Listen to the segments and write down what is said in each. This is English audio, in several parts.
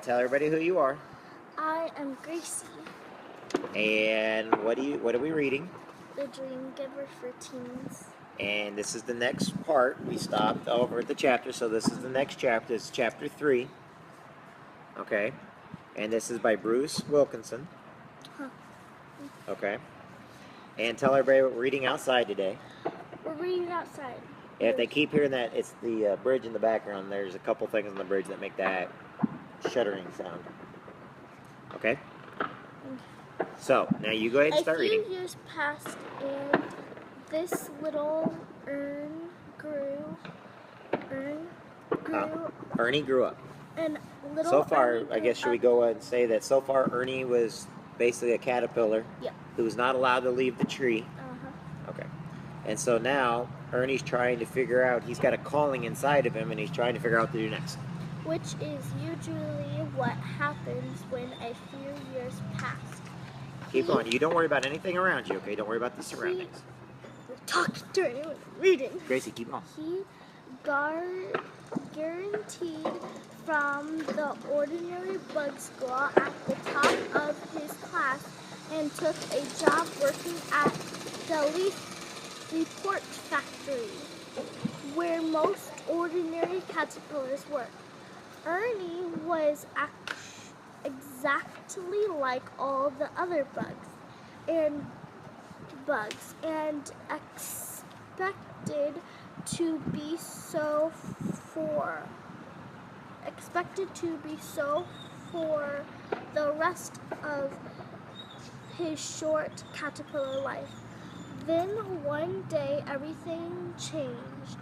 right, tell everybody who you are. I am Gracie. And what are we reading? The Dream Giver for Teens. And this is the next part. We stopped over at the chapter, so this is the next chapter. It's chapter 3. Okay. And this is by Bruce Wilkinson. Okay. And tell everybody what we're reading outside today. We're reading outside. If they keep hearing that, it's the bridge in the background. There's a couple things on the bridge that make that shuddering sound. Okay? So, now you go ahead and start reading. A few years passed, and this little Ernie grew up. And little so far, Ernie I guess, should we go ahead and say that so far Ernie was basically a caterpillar who was not allowed to leave the tree. Okay. And so now Ernie's trying to figure out, he's got a calling inside of him, and he's trying to figure out what to do next. Which is usually what happens when a few years pass. Keep going. You don't worry about anything around you, okay? Don't worry about the surroundings. Talking to anyone reading. Gracie, keep on. He guaranteed from the ordinary bug school at the top of his class and took a job working at the leaf report factory, where most ordinary caterpillars work. Ernie was exactly like all the other bugs and expected to be so for the rest of his short caterpillar life. Then one day everything changed.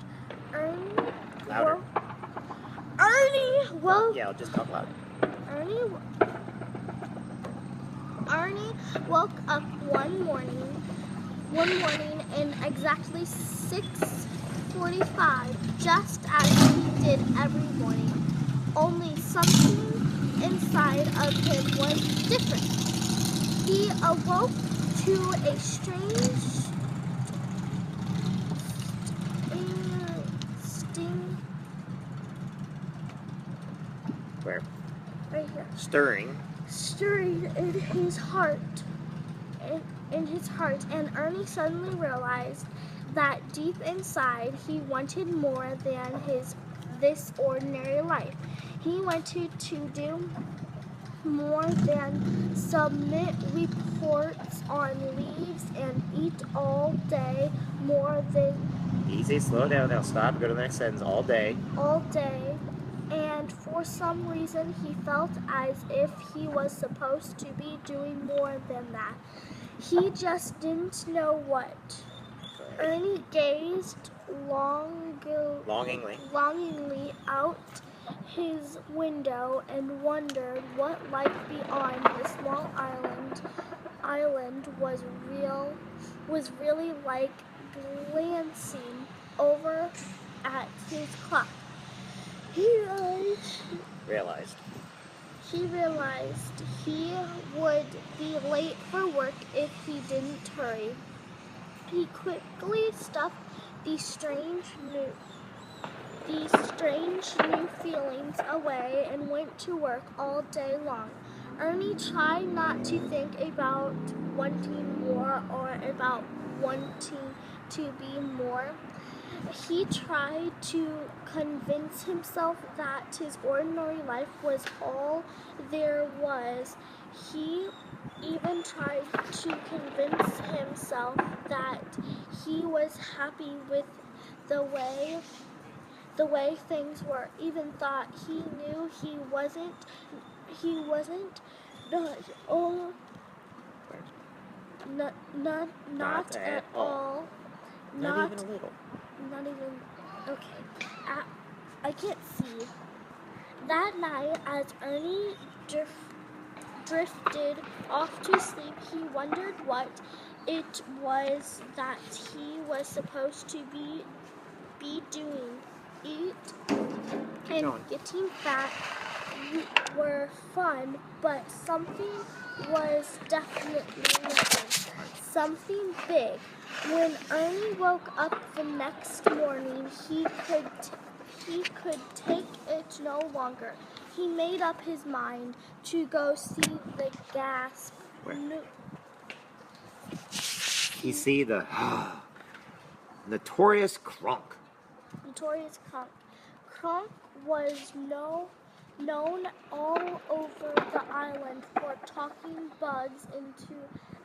Yeah, just talk louder. Ernie woke up one morning and exactly 6:45, just as he did every morning. Only something inside of him was different. He awoke to a strange Where? Right here. Stirring in his heart. And Ernie suddenly realized that deep inside he wanted more than this ordinary life. He wanted to do more than submit reports on leaves and eat all day, more than... Easy, slow down, now stop, go to the next sentence. All day. And for some reason he felt as if he was supposed to be doing more than that. He just didn't know what. Ernie gazed longingly out his window and wondered what life beyond the small island was really like. Glancing over at his clock, he realized he would be late for work if he didn't hurry. He quickly stuffed these strange new feelings away and went to work all day long. Ernie tried not to think about wanting more or about wanting to be more. He tried to convince himself that his ordinary life was all there was. He even tried to convince himself that he was happy with the way things were. Even thought he knew he wasn't not at all. Not even a little. Not even, okay. I can't see. That night, as Ernie drifted off to sleep, he wondered what it was that he was supposed to be doing. Eat and getting fat were fun, but something was definitely missing. Something big. When Ernie woke up the next morning, he could take it no longer. he made up his mind to go see the gas. Where? You see the notorious Kronk. Notorious Kronk. Kronk was known all over the island for talking bugs into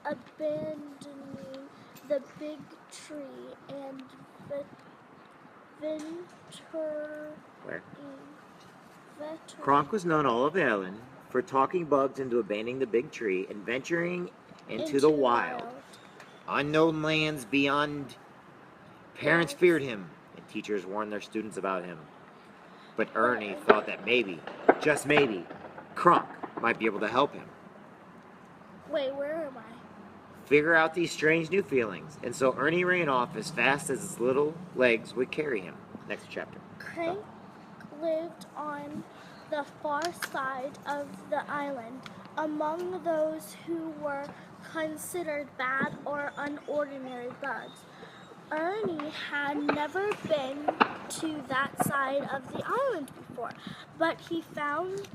abandoning the big tree and Where? Kronk was known all over the island for talking bugs into abandoning the big tree and venturing into the wild. Unknown lands beyond. Parents feared him, and teachers warned their students about him. But Ernie thought that maybe, just maybe, Kronk might be able to help him. Wait, where am I? Figure out these strange new feelings. And so Ernie ran off as fast as his little legs would carry him. Next chapter. Kronk lived on the far side of the island, among those who were considered bad or unordinary bugs. Ernie had never been to that side of the island before, but he found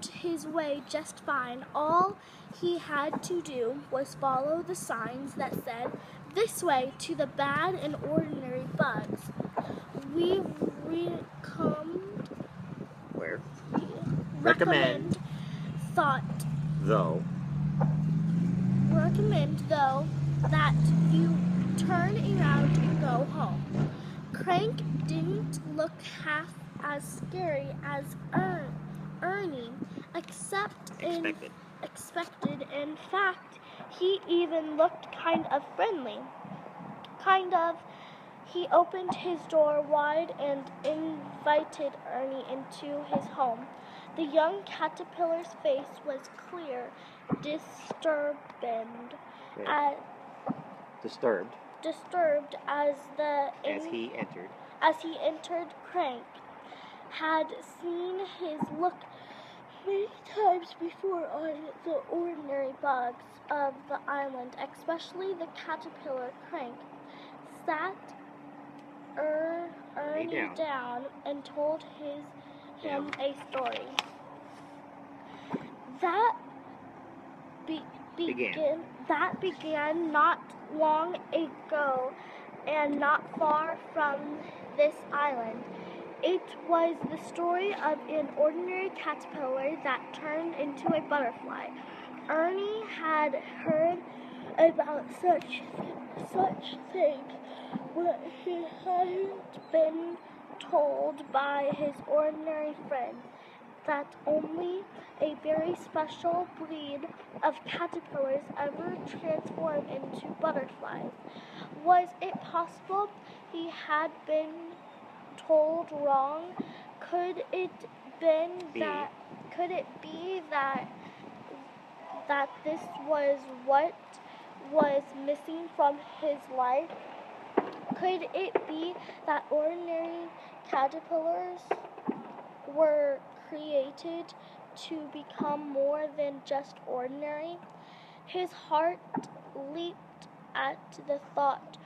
his way just fine. All he had to do was follow the signs that said, "This way to the bad and ordinary bugs." We recommend though that you turn around and go home. Kronk didn't look half as scary as Ernie expected. In fact, he even looked kind of friendly. He opened his door wide and invited Ernie into his home. The young caterpillar's face was clear, disturbed as he entered. Kronk had seen his look many times before on the ordinary bugs of the island, especially the caterpillar. Kronk sat Ernie down and told him a story that began not long ago and not far from this island. It was the story of an ordinary caterpillar that turned into a butterfly. Ernie had heard about such things, but he hadn't been told by his ordinary friends that only a very special breed of caterpillars ever transform into butterflies. Was it possible he had been told wrong? Could it be that this was what was missing from his life? Could it be that ordinary caterpillars were created to become more than just ordinary? His heart leaped at the thought.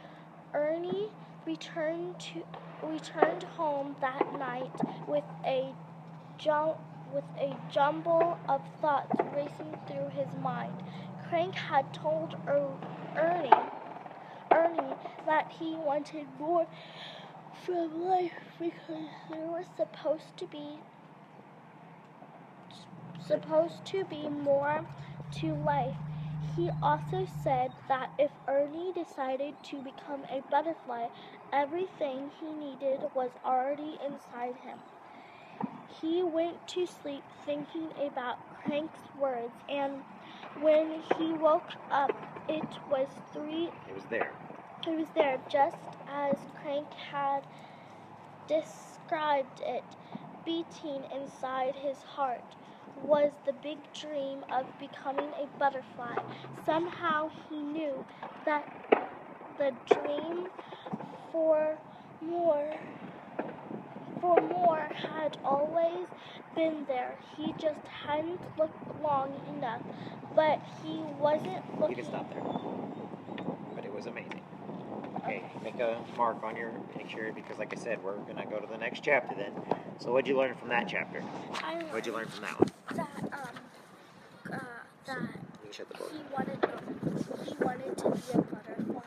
Ernie returned home that night with a jumble of thoughts racing through his mind. Kronk had told Ernie that he wanted more from life because there was supposed to be more to life. He also said that if Ernie decided to become a butterfly, everything he needed was already inside him. He went to sleep thinking about Kronk's words, and when he woke up, it was there, just as Kronk had described it. Beating inside his heart was the big dream of becoming a butterfly. Somehow he knew that the dream for more had always been there. He just hadn't looked long enough. But he wasn't looking. You can stop there. But it was amazing. Okay, make a mark on your picture because, like I said, we're going to go to the next chapter then. So what'd you learn from that chapter? What'd you learn from that one? That You can shut the book. he wanted to be a butterfly.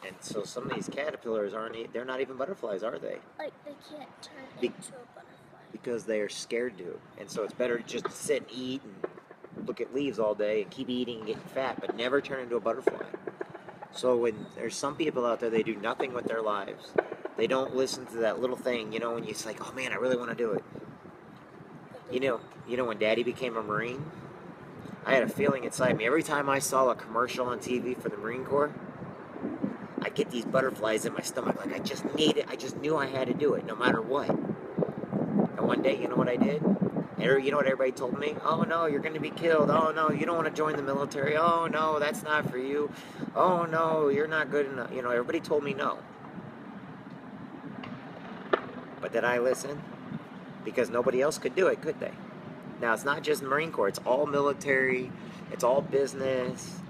And so some of these caterpillars they're not even butterflies, are they? Like, they can't turn into a butterfly. Because they are scared to. And so it's better just to sit and eat and look at leaves all day and keep eating and getting fat, but never turn into a butterfly. So when there's some people out there, they do nothing with their lives. They don't listen to that little thing, you know, when it's like, oh man, I really want to do it. You know when Daddy became a Marine, I had a feeling inside me. Every time I saw a commercial on TV for the Marine Corps, I get these butterflies in my stomach. Like, I just need it. I just knew I had to do it, no matter what. And one day, you know what I did? You know what everybody told me? Oh no, you're going to be killed. Oh no, you don't want to join the military. Oh no, that's not for you. Oh no, you're not good enough. You know, everybody told me no. But did I listen? Because nobody else could do it, could they? Now, it's not just the Marine Corps. It's all military. It's all business.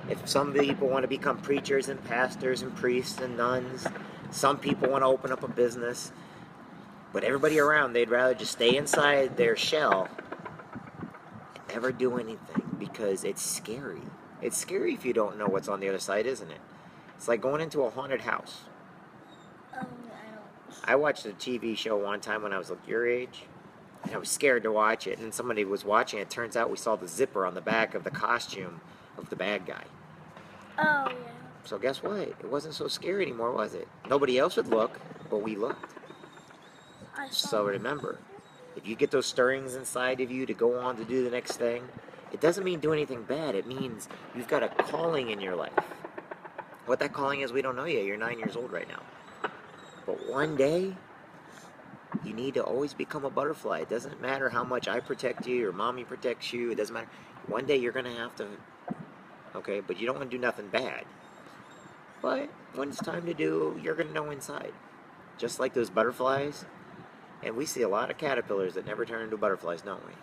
If some people want to become preachers and pastors and priests and nuns, some people want to open up a business. But everybody around, they'd rather just stay inside their shell and never do anything because it's scary. It's scary if you don't know what's on the other side, isn't it? It's like going into a haunted house. I watched a TV show one time when I was like your age, and I was scared to watch it, and somebody was watching it. Turns out we saw the zipper on the back of the costume of the bad guy. Oh, yeah. So guess what? It wasn't so scary anymore, was it? Nobody else would look, but we looked. So remember, if you get those stirrings inside of you to go on to do the next thing, it doesn't mean do anything bad. It means you've got a calling in your life. What that calling is, we don't know yet. You're 9 years old right now. But one day, you need to always become a butterfly. It doesn't matter how much I protect you or Mommy protects you. It doesn't matter. One day you're going to have to, okay? But you don't want to do nothing bad. But when it's time to do, you're going to know inside. Just like those butterflies. And we see a lot of caterpillars that never turn into butterflies, don't we?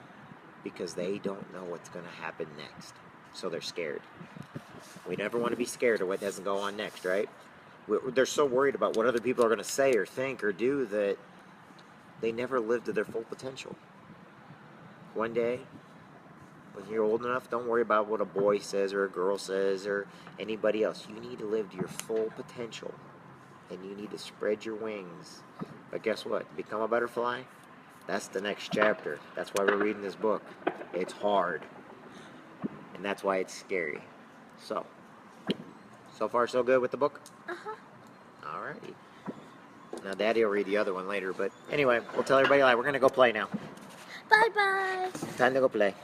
Because they don't know what's going to happen next. So they're scared. We never want to be scared of what doesn't go on next, right? They're so worried about what other people are going to say or think or do that they never live to their full potential. One day, when you're old enough, don't worry about what a boy says or a girl says or anybody else. You need to live to your full potential. And you need to spread your wings. But guess what? Become a butterfly? That's the next chapter. That's why we're reading this book. It's hard. And that's why it's scary. So far so good with the book? Uh-huh. Alrighty. Now Daddy will read the other one later, but anyway, we'll tell everybody we're going to go play now. Bye-bye. Time to go play.